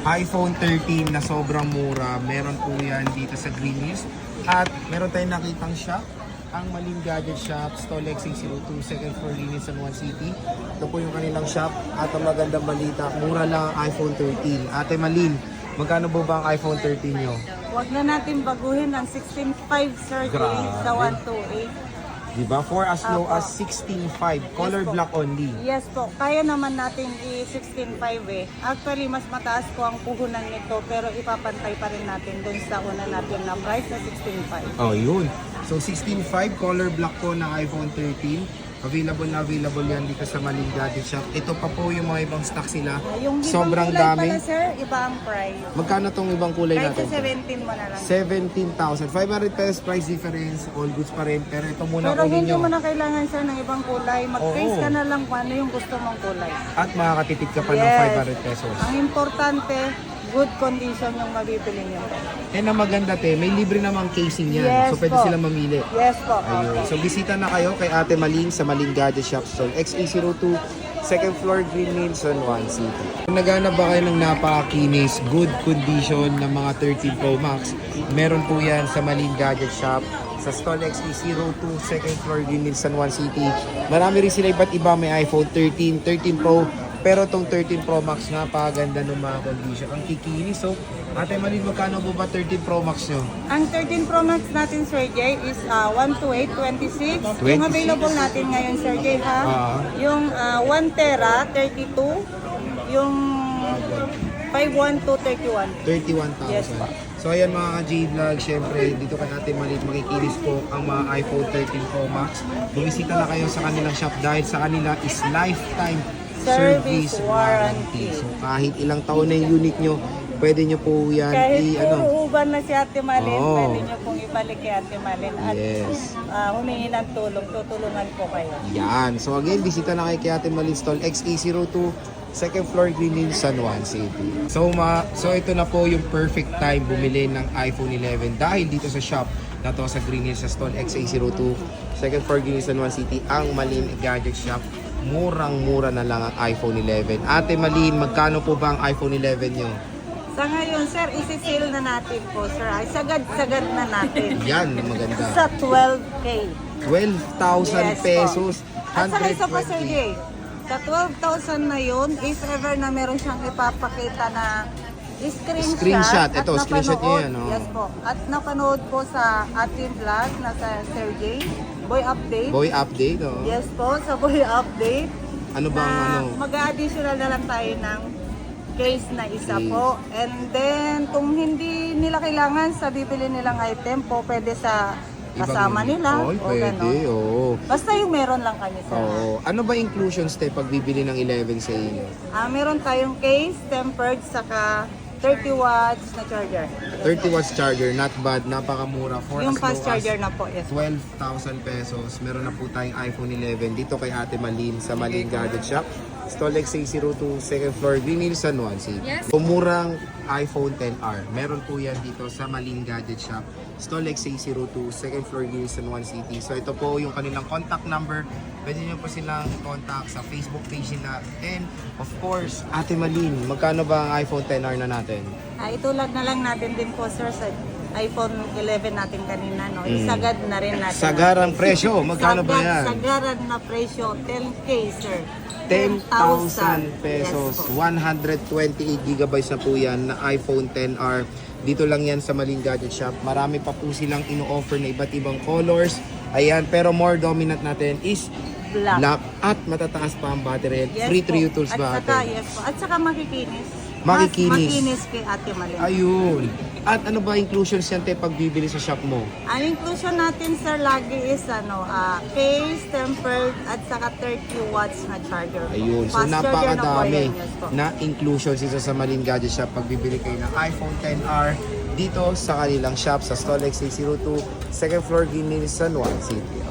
iPhone 13 na sobrang mura. Meron po yan dito sa Green Hills. At meron tayong nakitang shop, ang Malin Gadget Shop, Stall X602, second floor Green Hills, San Juan City. Ito po yung kanilang shop at ang magandang balita, mura lang ang iPhone 13. Ate Malin, magkano po ba ang iPhone 13 nyo? Huwag na natin baguhin ang 16.5 Sir Jay Grabe. sa 128. Diba? For as low Apo. as 16.5, color Yes po. black only. Yes po, kaya naman natin i-16.5 eh. Actually, mas mataas po ang puhunan nito pero ipapantay pa rin natin dun sa una natin na price na 16.5. Oh, yun. So 16.5 color black po ng iPhone 13. Available na available yan dito sa Malin Gadget Shop. Ito pa po yung mga ibang stock sila. Yung ibang Sobrang kulay dami. pala sir, iba ang price. Magkano tong ibang kulay Kahit natin? sa 17 mo na lang. 17,500 pesos price difference. All goods pa rin. Pero ito muna Pero kunin hindi nyo. mo na kailangan sir ng ibang kulay. Mag-face Oo. ka na lang kung ano yung gusto mong kulay. At makakatipid ka pa ng Yes. 500 pesos. Ang importante, good condition yung mabibili nyo. And ang maganda te, may libre namang casing yan. Yes So pwede po. silang mamili. Yes po. Ayun. Okay. So bisita na kayo kay Ate Malin sa Malin Gadget Shop Stall XA02, second floor Green Hills, San Juan City. Kung naghanap ba kayo ng napakakinis, good condition ng mga 13 Pro Max, meron po yan sa Malin Gadget Shop sa Stall XE02, second floor Green Hills, San Juan City. Marami rin sila iba't iba, may iPhone 13, 13 Pro, pero tong 13 Pro Max napakaganda ng mga condition. Ang kikinis. So, Ate Malin, magkano po ba 13 Pro Max nyo? Ang 13 Pro Max natin, Sir Jay, is 128, 26. Yung 26. available natin ngayon, Sir Jay, ha? Yung 1 Tera, 32. Yung 512, 31. 31,000. Yes po. So ayan mga ka-J-Vlog, syempre dito ka natin malit makikinis po ang mga iPhone 13 Pro Max. Bumisita na kayo sa kanilang shop dahil sa kanila is lifetime service Service warranty. warranty. So kahit ilang taon na yung unit nyo, pwede nyo po yan Kahit i-ano. puro uban na si Ate Malin, Oo. pwede nyo pong ibalik kay Ate Malin at Yes. humingi ng tulong, tutulungan po kayo. Yan. So again, bisita na kayo kay Ate Malin Stall XA02, second floor Green Hills, San Juan City. So ito na po yung perfect time bumili ng iPhone 11 dahil dito sa shop na to sa Green Hills sa Stall XA02, second floor Green Hills, San Juan City, ang Malin Gadget Shop. Murang-mura na lang ang iPhone 11. Ate Malin, magkano po ba ang iPhone 11 nyo? Sa ngayon, sir, isi-sale na natin po, sir. Ay, sagad-sagad na natin. Yan, maganda. Sa 12K. 12,000 Yes po. pesos. At saka isa pa, Sir 120. Jay, sa 12,000 na yun, if ever na meron siyang ipapakita na Screenshot. at Ito, screenshot niya yan, oh. Yes po. At napanood po sa ating vlog na sa Sir Jay, Boy Update. Boy update, oh. Yes po, sa Boy Update. Ano ba ang ano? Mag-additional na lang tayo ng case na isa Okay. po. And then, kung hindi nila kailangan sa bibili nilang item po, pwede sa kasama Ibang- nila. Oy, o pwede, ganon. oo. Basta yung meron lang kami sa... Oo. Ano ba inclusions tayo pag bibili ng 11 sa inyo? Meron tayong case, tempered, saka 30 watts na charger. 30 watts charger, not bad, napakamura. For Yung as fast low as charger na po, yes. 12,000 pesos. Meron na po tayong iPhone 11 dito kay Ate Malin sa Malin Gadget Shop. Stall XA02, second floor, Green Hills, San Juan City. Yes. Pumurang iPhone 10R. Meron po yan dito sa Malin Gadget Shop. Stall XA02, second floor, Green Hills, San Juan City. So ito po yung kanilang contact number. Pwede nyo po silang contact sa Facebook page nila. And of course, Ate Malin, magkano ba ang iPhone 10R na natin? Itulad na lang natin din po, sir, sa iPhone 11 natin kanina, no? Isagad na rin natin. Sagarang presyo, magkano ba yan? Sagaran na presyo, 10K, sir. 10,000 pesos. Yes po. 128 gigabytes na po yan na iPhone 10R. Dito lang yan sa Malin Gadget Shop. Marami pa po silang ino-offer na iba't ibang colors. Ayan, pero more dominant natin is black. At matataas pa ang battery. Yes Free po. 3 tools At ba saka, ate? yes po. At saka makikinis. Makikinis. Mas makinis kay Ate Malin. Ayun. At ano ba inclusions yan tayo pag bibili sa shop mo? Ang inclusion natin, sir, lagi is case, tempered, at saka 30 watts na charger. Ayun. So Fast charger na po napakadami yan, yes po. na inclusions dito sa Malin Gadget Shop pag bibili kayo ng iPhone 10R dito sa kanilang shop sa Stall XA02, second floor, Green Hills, San Juan City.